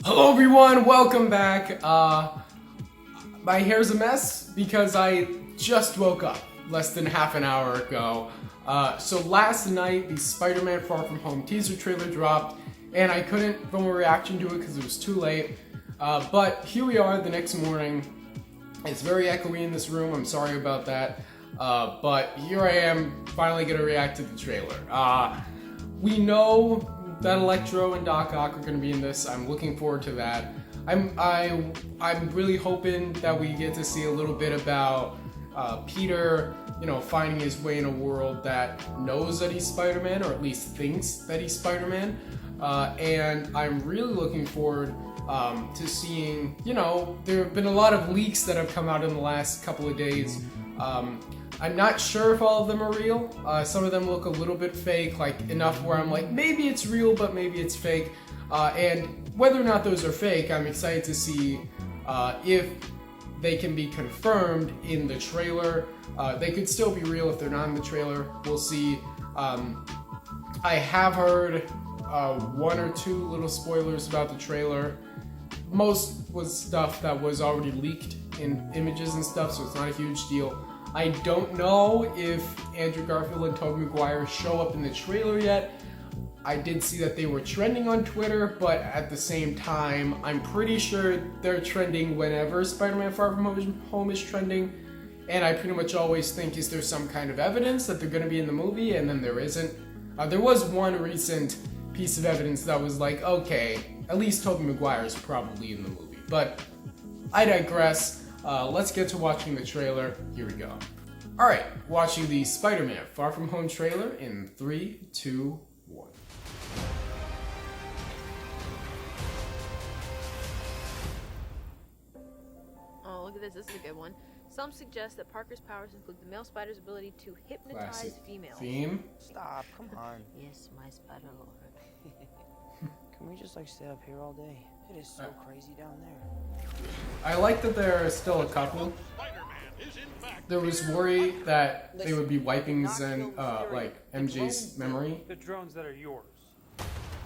Hello everyone, welcome back. My hair's a mess because I just woke up less than half an hour ago. So last night the Spider-Man Far From Home teaser trailer dropped and I couldn't film a reaction to it because it was too late. But here we are the next morning. It's very echoey in this room, I'm sorry about that. But here I am finally gonna react to the trailer. We know that Electro and Doc Ock are going to be in this. I'm looking forward to that. I'm really hoping that we get to see a little bit about Peter, finding his way in a world that knows that he's Spider-Man, or at least thinks that he's Spider-Man. And I'm really looking forward to seeing, there have been a lot of leaks that have come out in the last couple of days. I'm not sure if all of them are real. Some of them look a little bit fake, like enough where I'm like, maybe it's real, but maybe it's fake. And whether or not those are fake, I'm excited to see if they can be confirmed in the trailer. They could still be real if they're not in the trailer. We'll see. I have heard one or two little spoilers about the trailer. Most was stuff that was already leaked in images and stuff, so it's not a huge deal. I don't know if Andrew Garfield and Tobey Maguire show up in the trailer yet. I did see that they were trending on Twitter, but at the same time, I'm pretty sure they're trending whenever Spider-Man Far From Home is trending. And I pretty much always think, is there some kind of evidence that they're going to be in the movie? And then there isn't. There was one recent piece of evidence that was like, okay, at least Tobey Maguire is probably in the movie. But I digress. Let's get to watching the trailer. Here we go. Alright, watching the Spider-Man Far From Home trailer in 3, 2, 1. Oh, look at this. This is a good one. Some suggest that Parker's powers include the male spider's ability to hypnotize Classic females. theme. Stop, come on. Yes, my spider lord. Can we just stay up here all day? It is so crazy down there. I like that there are still a couple. There was worry that they would be wiping MJ's memory, The drones that are yours.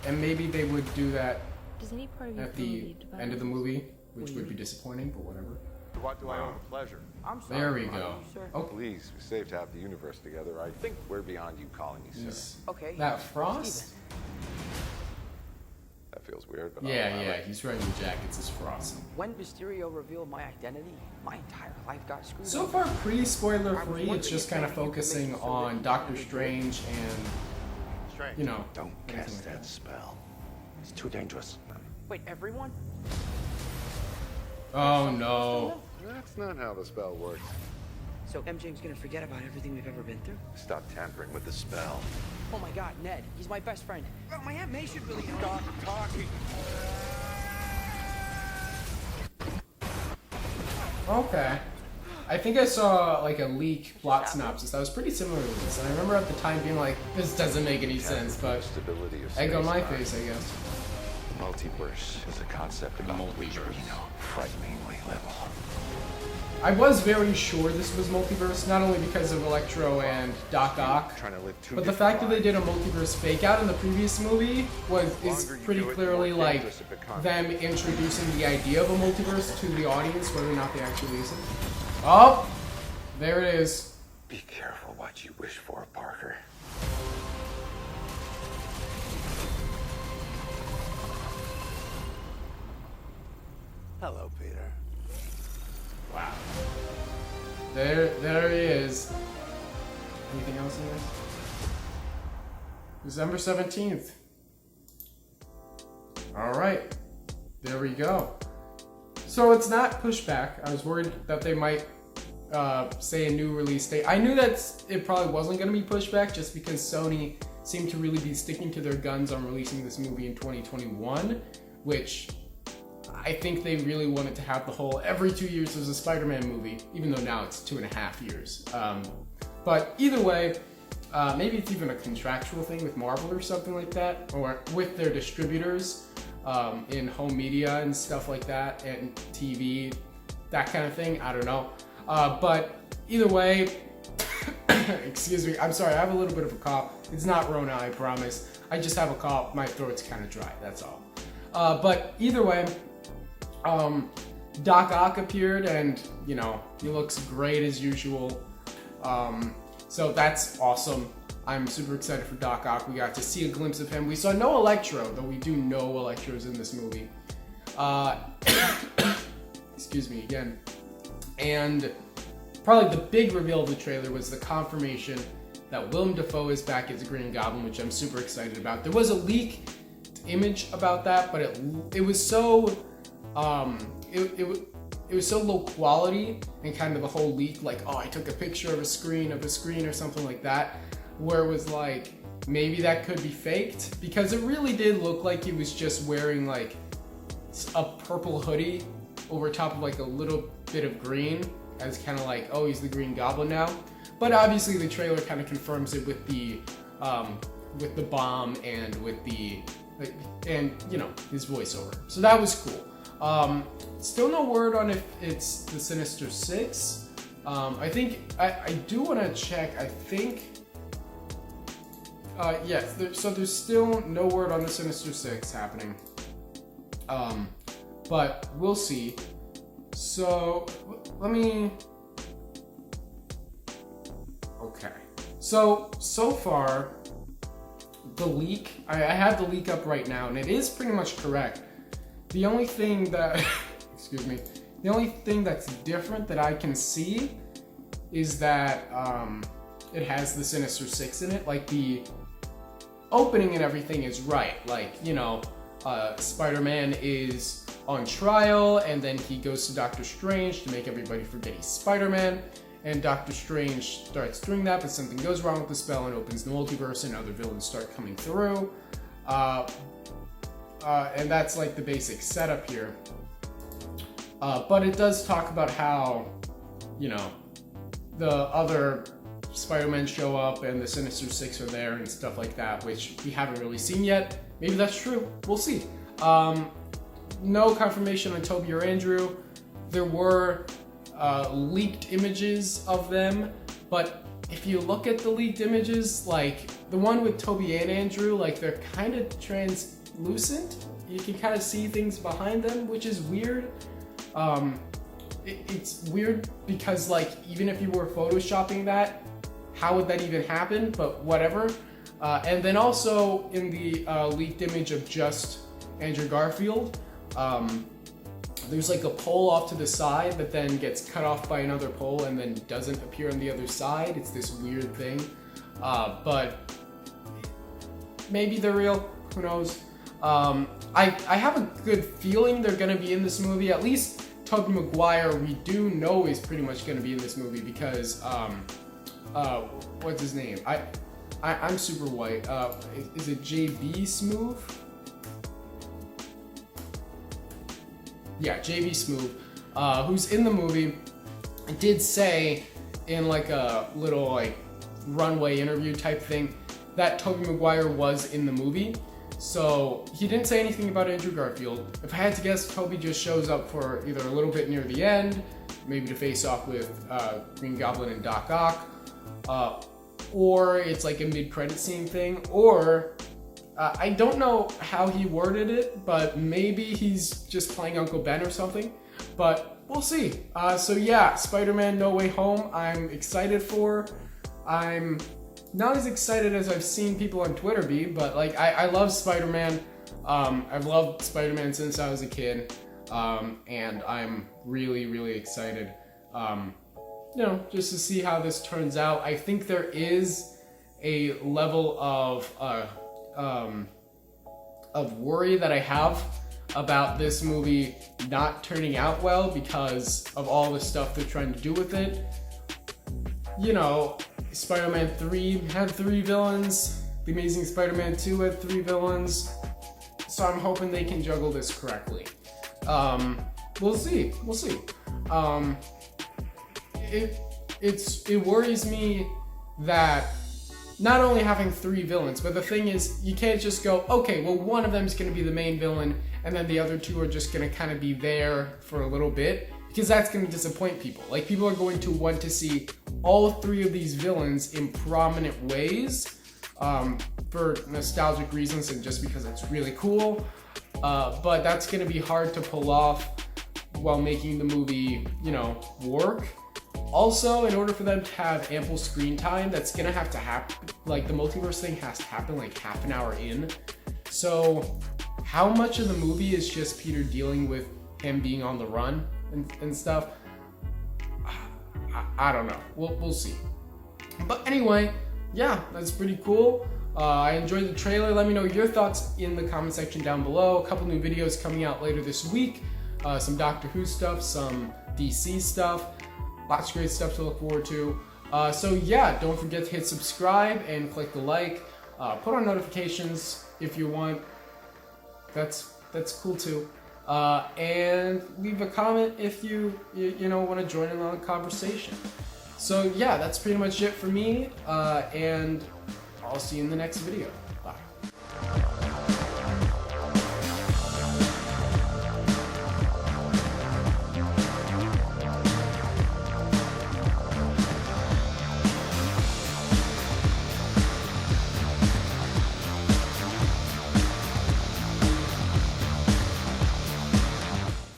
and maybe they would do that Does any part of you at feel the relieved about end it? of the movie, which would be disappointing, but whatever. What do I owe the pleasure? I'm sorry. There we are go. you sure? Oh, Please, we saved to have the universe together. I think we're beyond you calling me sir. is Okay. that Frost? That feels weird, but Yeah, he's wearing the jackets as Frost. When Mysterio revealed my identity, my entire life got screwed So up. far, pretty spoiler free. It's just kind of focusing on Doctor Strange and, Don't cast that spell. It's too dangerous. Wait, everyone? Oh no. That's not how the spell works. So MJ's gonna forget about everything we've ever been through? Stop tampering with the spell. Oh my god, Ned, he's my best friend. Oh, my Aunt May should really know. Stop talking. Okay. I think I saw a leak plot synopsis that was pretty similar to this, and I remember at the time being like, this doesn't make any sense, but Stability of egg on my space-time. face, I guess. Multiverse is a concept about which we know frighteningly little. I was very sure this was Multiverse, not only because of Electro and Doc Ock, Trying to live two but the different fact that they did a lives. multiverse fake out in the previous movie is longer you pretty do it, the clearly more like dangerous it becomes. them introducing the idea of a multiverse to the audience, whether or not they actually use it. Oh, there it is. Be careful what you wish for, Parker. Hello, Peter. Wow. There he is. Anything else in this? December 17th. Alright. There we go. So it's not pushed back. I was worried that they might say a new release date. I knew that it probably wasn't going to be pushed back just because Sony seemed to really be sticking to their guns on releasing this movie in 2021, which I think they really wanted to have the whole every 2 years there's a Spider-Man movie, even though now it's 2.5 years. But either way, maybe it's even a contractual thing with Marvel or something like that, or with their distributors in home media and stuff like that, and TV, that kind of thing. I don't know. But either way, excuse me, I'm sorry, I have a little bit of a cough. It's not Rona, I promise. I just have a cough, my throat's kind of dry, that's all. But either way, Doc Ock appeared, and you know, he looks great as usual. So that's awesome. I'm super excited for Doc Ock. We got to see a glimpse of him. We saw no Electro, though we do know Electro's in this movie. Excuse me again. And probably the big reveal of the trailer was the confirmation that Willem Dafoe is back as Green Goblin, which I'm super excited about. There was a leaked image about that, but it was so it was so low quality, and kind of the whole leak, like, oh, I took a picture of a screen or something like that, where it was like, maybe that could be faked, because it really did look like he was just wearing like a purple hoodie over top of like a little bit of green, as kind of like, oh, he's the Green Goblin now. But obviously the trailer kind of confirms it with the bomb and with the you know, his voiceover. So that was cool. Still no word on if it's the Sinister Six. I think I do want to check. I think yes. So there's still no word on the Sinister Six happening. But we'll see. So let me. Okay. So far, the leak. I have the leak up right now, and it is pretty much correct. The only thing that, excuse me, the only thing that's different that I can see is that it has the Sinister Six in it. Like the opening and everything is right. Like, you know, Spider-Man is on trial, and then he goes to Doctor Strange to make everybody forget he's Spider-Man. And Doctor Strange starts doing that, but something goes wrong with the spell and opens the multiverse, and other villains start coming through. And that's like the basic setup here. But it does talk about how, you know, the other Spider-Man show up and the Sinister Six are there and stuff like that, which we haven't really seen yet. Maybe that's true. We'll see. No confirmation on Tobey or Andrew. There were leaked images of them, but if you look at the leaked images, like the one with Tobey and Andrew, like they're kind of translucent. You can kind of see things behind them, which is weird. It's weird because, like, even if you were photoshopping that, how would that even happen? But whatever. And then also in the leaked image of just Andrew Garfield, there's like a pole off to the side that then gets cut off by another pole and then doesn't appear on the other side. It's this weird thing. But maybe they're real. Who knows? I have a good feeling they're gonna be in this movie. At least Tobey Maguire, we do know is pretty much gonna be in this movie because what's his name? I'm super white. Is it JB Smoove? Yeah, JB Smoove, who's in the movie, did say in like a little like runway interview type thing that Tobey Maguire was in the movie. So he didn't say anything about Andrew Garfield. If I had to guess, Tobey just shows up for either a little bit near the end, maybe to face off with Green Goblin and Doc Ock, or it's like a mid-credit scene thing, or I don't know how he worded it, but maybe he's just playing Uncle Ben or something, but we'll see. So yeah, Spider-Man No Way Home, I'm excited for. I'm not as excited as I've seen people on Twitter be, but like I love Spider-Man. I've loved Spider-Man since I was a kid, and I'm really, really excited, you know, just to see how this turns out. I think there is a level of worry that I have about this movie not turning out well because of all the stuff they're trying to do with it. You know, Spider-Man 3 had 3 villains, The Amazing Spider-Man 2 had 3 villains, so I'm hoping they can juggle this correctly. We'll see. It worries me that not only having 3 villains, but the thing is, you can't just go, okay, well, one of them's gonna be the main villain, and then the other 2 are just gonna kind of be there for a little bit, because that's gonna disappoint people. Like, people are going to want to see all 3 of these villains in prominent ways, for nostalgic reasons and just because it's really cool. but that's gonna be hard to pull off while making the movie, you know, work. Also, in order for them to have ample screen time, that's gonna have to happen, like the multiverse thing has to happen like half an hour in. So how much of the movie is just Peter dealing with him being on the run and stuff? I don't know. We'll see. But anyway, yeah, that's pretty cool. I enjoyed the trailer. Let me know your thoughts in the comment section down below. A couple new videos coming out later this week. Some Doctor Who stuff, some DC stuff. Lots of great stuff to look forward to. So yeah, don't forget to hit subscribe and click the like. Put on notifications if you want. That's cool too. And leave a comment if you know want to join in on the conversation. So yeah, that's pretty much it for me. And I'll see you in the next video.